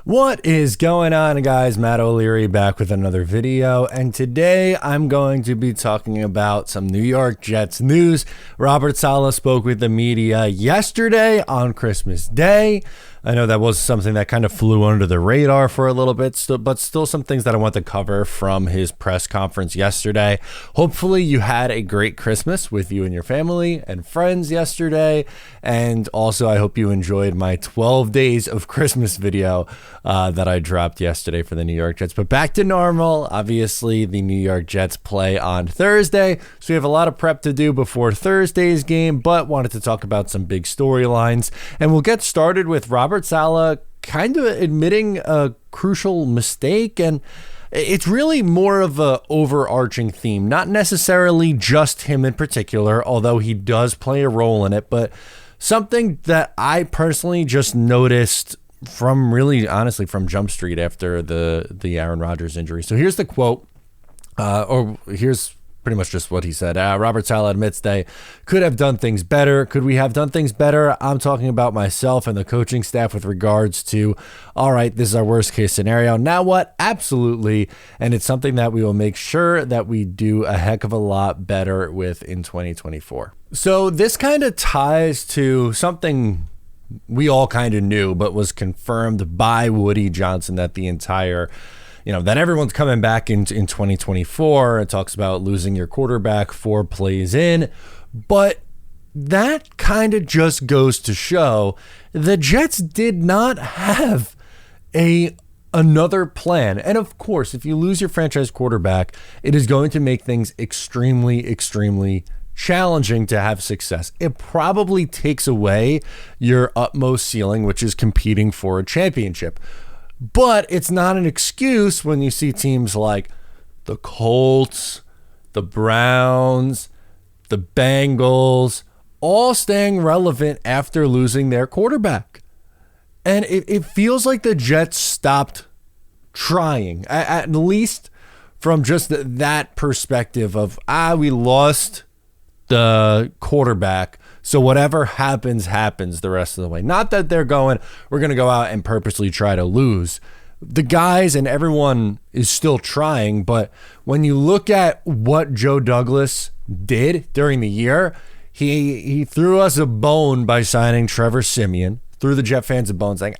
What is going on, guys? Matt O'Leary back with another video, and today I'm going to be talking about some New York Jets news. Robert Saleh spoke with the media yesterday on Christmas Day. I know that was something that kind of flew under the radar for a little bit, but still some things that I want to cover from his press conference yesterday. Hopefully you had a great Christmas with you and your family and friends yesterday, and also I hope you enjoyed my 12 days of Christmas video that I dropped yesterday for the New York Jets. But back to normal. Obviously, the New York Jets play on Thursday, so we have a lot of prep to do before Thursday's game, but wanted to talk about some big storylines. And we'll get started with Robert Saleh kind of admitting a crucial mistake, and it's really more of a overarching theme, not necessarily just him in particular, although he does play a role in it, but something that I personally just noticed from really honestly from Jump Street after the Aaron Rodgers injury. So here's the quote, or here's pretty much just what he said. Robert Saleh admits they could have done things better. Could we have done things better? I'm talking about myself and the coaching staff with regards to, all right, this is our worst case scenario. Now what? Absolutely. And it's something that we will make sure that we do a heck of a lot better with in 2024. So this kind of ties to something we all kind of knew, but was confirmed by Woody Johnson that the entire that everyone's coming back in 2024. It talks about losing your quarterback 4 plays in, but that kind of just goes to show the Jets did not have another plan. And of course, if you lose your franchise quarterback, it is going to make things extremely, extremely challenging to have success. It probably takes away your utmost ceiling, which is competing for a championship. But it's not an excuse when you see teams like the Colts, the Browns, the Bengals, all staying relevant after losing their quarterback. And it feels like the Jets stopped trying, at least from just that perspective of, we lost the quarterback, so whatever happens the rest of the way. Not that they're going, we're going to go out and purposely try to lose. The guys and everyone is still trying, but when you look at what Joe Douglas did during the year, he threw us a bone by signing Trevor Siemian, threw the Jet fans a bone saying,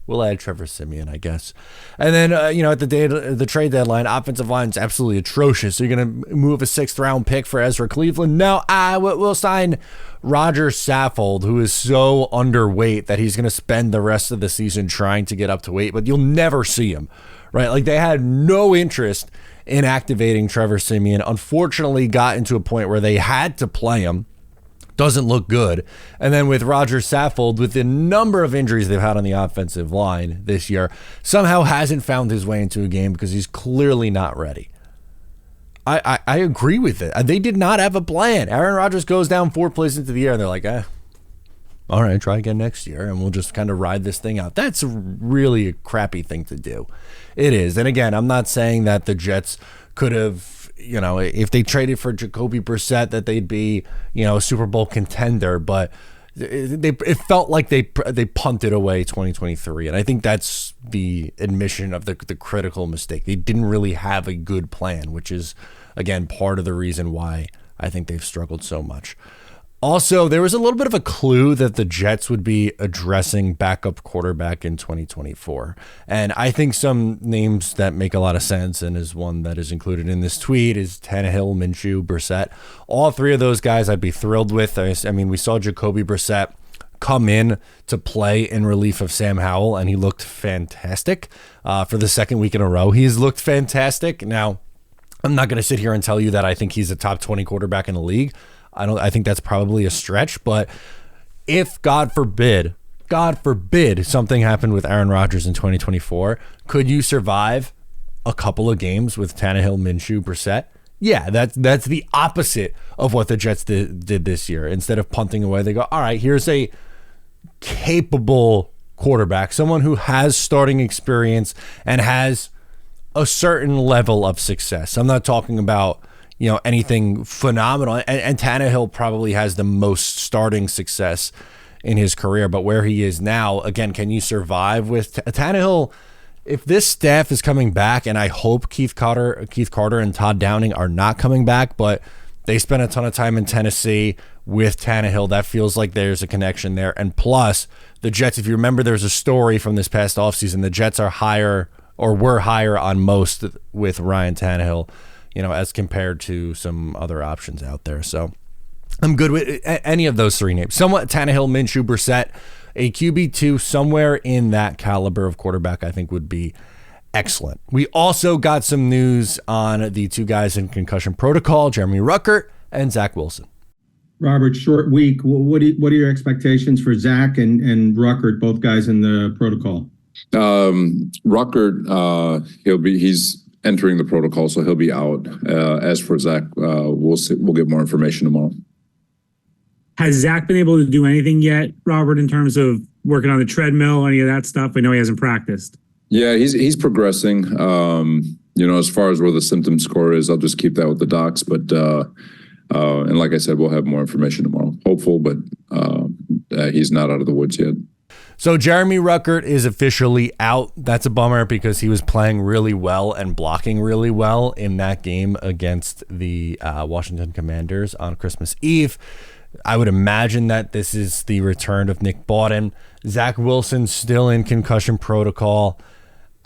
we'll add Trevor Siemian, I guess. And then, at the trade deadline, offensive line is absolutely atrocious. So you're going to move a 6th round pick for Ezra Cleveland? No, we'll sign Roger Saffold, who is so underweight that he's going to spend the rest of the season trying to get up to weight, but you'll never see him, right? Like, they had no interest in activating Trevor Siemian. Unfortunately, got into a point where they had to play him. Doesn't look good. And then with Roger Saffold, with the number of injuries they've had on the offensive line this year, somehow hasn't found his way into a game because he's clearly not ready. I agree with it. They did not have a plan. Aaron Rodgers goes down 4 plays into the year, and they're like, all right, try again next year, and we'll just kind of ride this thing out. That's really a crappy thing to do. It is. And again, I'm not saying that the Jets could have, if they traded for Jacoby Brissett, that they'd be, a Super Bowl contender, but it felt like they punted away 2023, and I think that's the admission of the critical mistake. They didn't really have a good plan, which is, again, part of the reason why I think they've struggled so much. Also, there was a little bit of a clue that the Jets would be addressing backup quarterback in 2024. And I think some names that make a lot of sense, and is one that is included in this tweet, is Tannehill, Minshew, Brissett. All 3 of those guys I'd be thrilled with. I mean, we saw Jacoby Brissett come in to play in relief of Sam Howell, and he looked fantastic for the 2nd week in a row. He's looked fantastic. Now, I'm not going to sit here and tell you that I think he's a top 20 quarterback in the league. I think that's probably a stretch, but if God forbid, something happened with Aaron Rodgers in 2024, could you survive a couple of games with Tannehill, Minshew, Brissett? Yeah, that's the opposite of what the Jets did this year. Instead of punting away, they go, all right, here's a capable quarterback, someone who has starting experience and has a certain level of success. I'm not talking about anything phenomenal. And Tannehill probably has the most starting success in his career. But where he is now, again, can you survive with Tannehill? If this staff is coming back, and I hope Keith Carter and Todd Downing are not coming back, but they spent a ton of time in Tennessee with Tannehill. That feels like there's a connection there. And plus, the Jets, if you remember, there's a story from this past offseason. The Jets are higher, or were higher on most with Ryan Tannehill, as compared to some other options out there. So I'm good with any of those three names. Somewhat Tannehill, Minshew, Brissett. A QB2 somewhere in that caliber of quarterback, I think, would be excellent. We also got some news on the two guys in concussion protocol, Jeremy Ruckert and Zach Wilson. Robert, short week. What are your expectations for Zach and Ruckert, both guys in the protocol? Ruckert, he's entering the protocol, so he'll be out. As for Zach, we'll see. We'll get more information tomorrow. Has Zach been able to do anything yet, Robert, in terms of working on the treadmill, any of that stuff? I know he hasn't practiced. Yeah, he's progressing. As far as where the symptom score is, I'll just keep that with the docs. But and like I said, we'll have more information tomorrow. Hopeful, but he's not out of the woods yet. So Jeremy Ruckert is officially out. That's a bummer because he was playing really well and blocking really well in that game against the Washington Commanders on Christmas Eve. I would imagine that this is the return of Nick Bawden. Zach Wilson still in concussion protocol.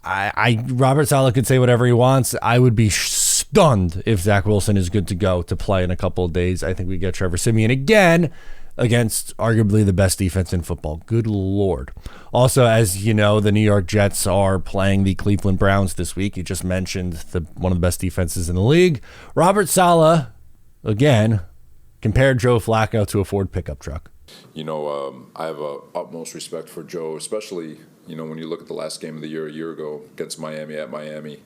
Robert Saleh could say whatever he wants. I would be stunned if Zach Wilson is good to go to play in a couple of days. I think we get Trevor Siemian again against arguably the best defense in football. Good Lord. Also, as you know, the New York Jets are playing the Cleveland Browns this week. You just mentioned one of the best defenses in the league. Robert Saleh, again, compared Joe Flacco to a Ford pickup truck. I have utmost respect for Joe, especially, when you look at the last game of the year a year ago against Miami at Miami,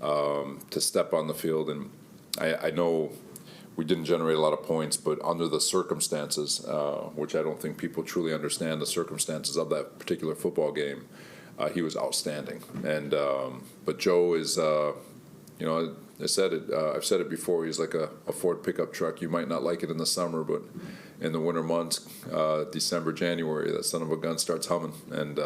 to step on the field. And I know we didn't generate a lot of points, but under the circumstances, which I don't think people truly understand the circumstances of that particular football game, he was outstanding. And but Joe is, I've said it before. He's like a Ford pickup truck. You might not like it in the summer, but in the winter months, December, January, that son of a gun starts humming, and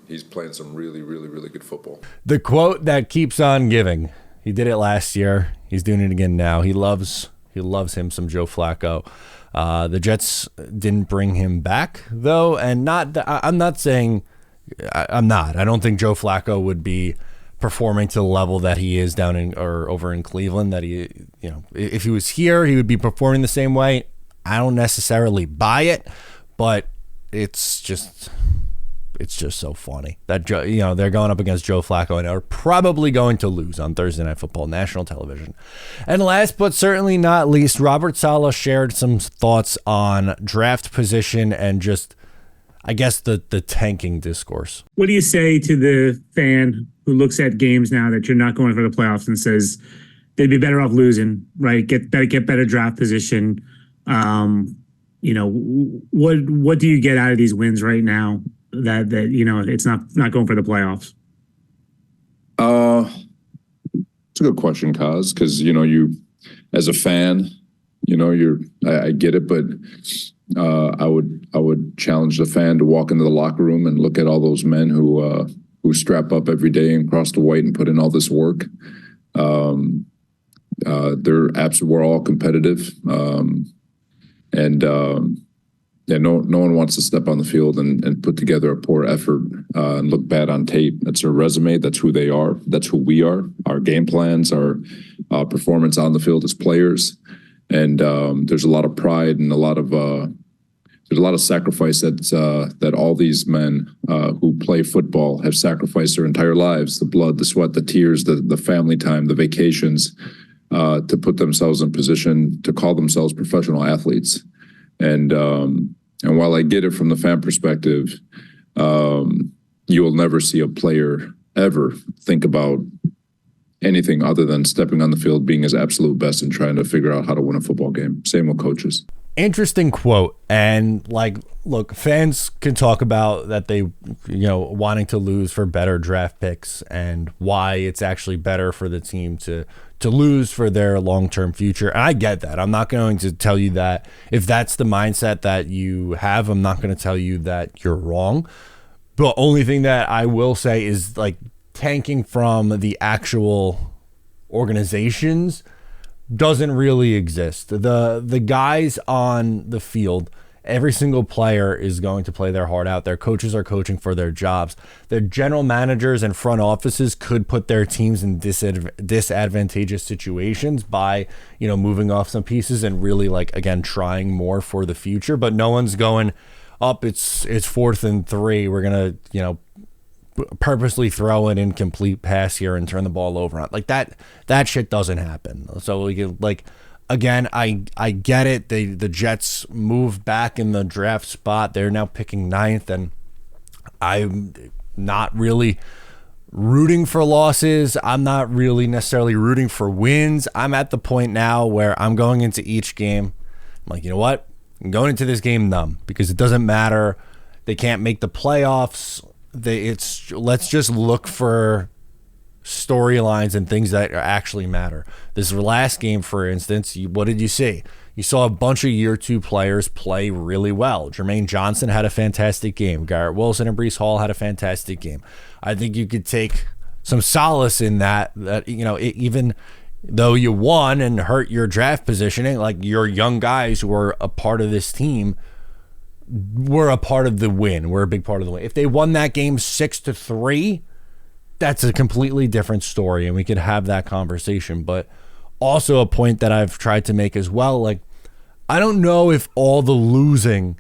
he's playing some really, really, really good football. The quote that keeps on giving. He did it last year. He's doing it again now. He loves him some Joe Flacco. The Jets didn't bring him back though, and I don't think Joe Flacco would be performing to the level that he is down in or over in Cleveland. That if he was here, he would be performing the same way. I don't necessarily buy it, but it's just so funny that they're going up against Joe Flacco and are probably going to lose on Thursday Night Football, national television. And last but certainly not least, Robert Saleh shared some thoughts on draft position and just, I guess, the tanking discourse. What do you say to the fan who looks at games now that you're not going for the playoffs and says they'd be better off losing, right? Get better draft position. What do you get out of these wins right now that it's not going for the playoffs? It's a good question, Kaz, because you as a fan, I get it, but I would challenge the fan to walk into the locker room and look at all those men who strap up every day and cross the white and put in all this work. We're all competitive. No one wants to step on the field and put together a poor effort and look bad on tape. That's their resume. That's who they are. That's who we are. Our game plans, our performance on the field as players, and there's a lot of pride and a lot of sacrifice that all these men who play football have sacrificed their entire lives: the blood, the sweat, the tears, the family time, the vacations, to put themselves in position to call themselves professional athletes. And while I get it from the fan perspective, you will never see a player ever think about anything other than stepping on the field, being his absolute best, and trying to figure out how to win a football game. Same with coaches. interesting quote. And like, look, fans can talk about that they, wanting to lose for better draft picks and why it's actually better for the team to lose for their long-term future. And I get that. I'm not going to tell you that if that's the mindset that you have, I'm not going to tell you that you're wrong. The only thing that I will say is like tanking from the actual organizations doesn't really exist. The guys on the field, every single player is going to play their heart out. Their coaches are coaching for their jobs. Their general managers and front offices could put their teams in disadvantageous situations by, moving off some pieces and really, like, again, trying more for the future. But no one's going up. It's 4th and 3. We're going to, purposely throw an incomplete pass here and turn the ball over. Like that shit doesn't happen. So again, I get it. The Jets moved back in the draft spot. They're now picking 9th, and I'm not really rooting for losses. I'm not really necessarily rooting for wins. I'm at the point now where I'm going into each game. I'm like, you know what? I'm going into this game numb because it doesn't matter. They can't make the playoffs. Let's just look for storylines and things that actually matter. This last game, for instance, what did you see? You saw a bunch of year 2 players play really well. Jermaine Johnson had a fantastic game. Garrett Wilson and Breece Hall had a fantastic game. I think you could take some solace in that even though you won and hurt your draft positioning, like your young guys who were a part of this team were a part of the win. We're a big part of the win. If they won that game 6-3, that's a completely different story, and we could have that conversation. But also a point that I've tried to make as well, like, I don't know if all the losing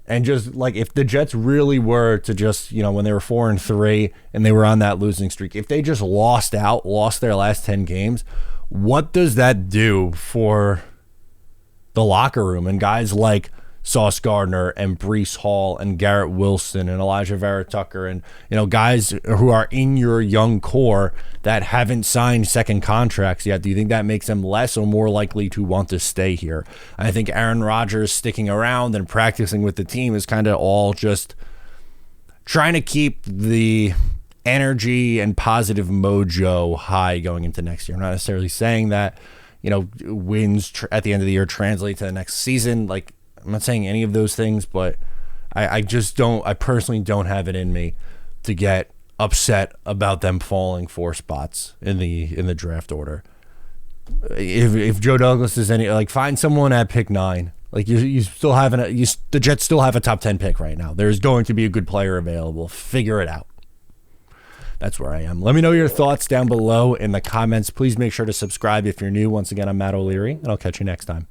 and just like if the Jets really were to just, when they were 4 and 3 and they were on that losing streak, if they just lost their last 10 games, what does that do for the locker room and guys like Sauce Gardner and Breece Hall and Garrett Wilson and Elijah Vera Tucker and guys who are in your young core that haven't signed second contracts yet? Do you think that makes them less or more likely to want to stay here? I think Aaron Rodgers sticking around and practicing with the team is kind of all just trying to keep the energy and positive mojo high going into next year. I'm not necessarily saying that wins at the end of the year translate to the next season. Like, I'm not saying any of those things, but I personally don't have it in me to get upset about them falling 4 spots in the draft order. If Joe Douglas is find someone at pick 9. Like you still have the Jets still have a top 10 pick right now. There's going to be a good player available. Figure it out. That's where I am. Let me know your thoughts down below in the comments. Please make sure to subscribe if you're new. Once again, I'm Matt O'Leary, and I'll catch you next time.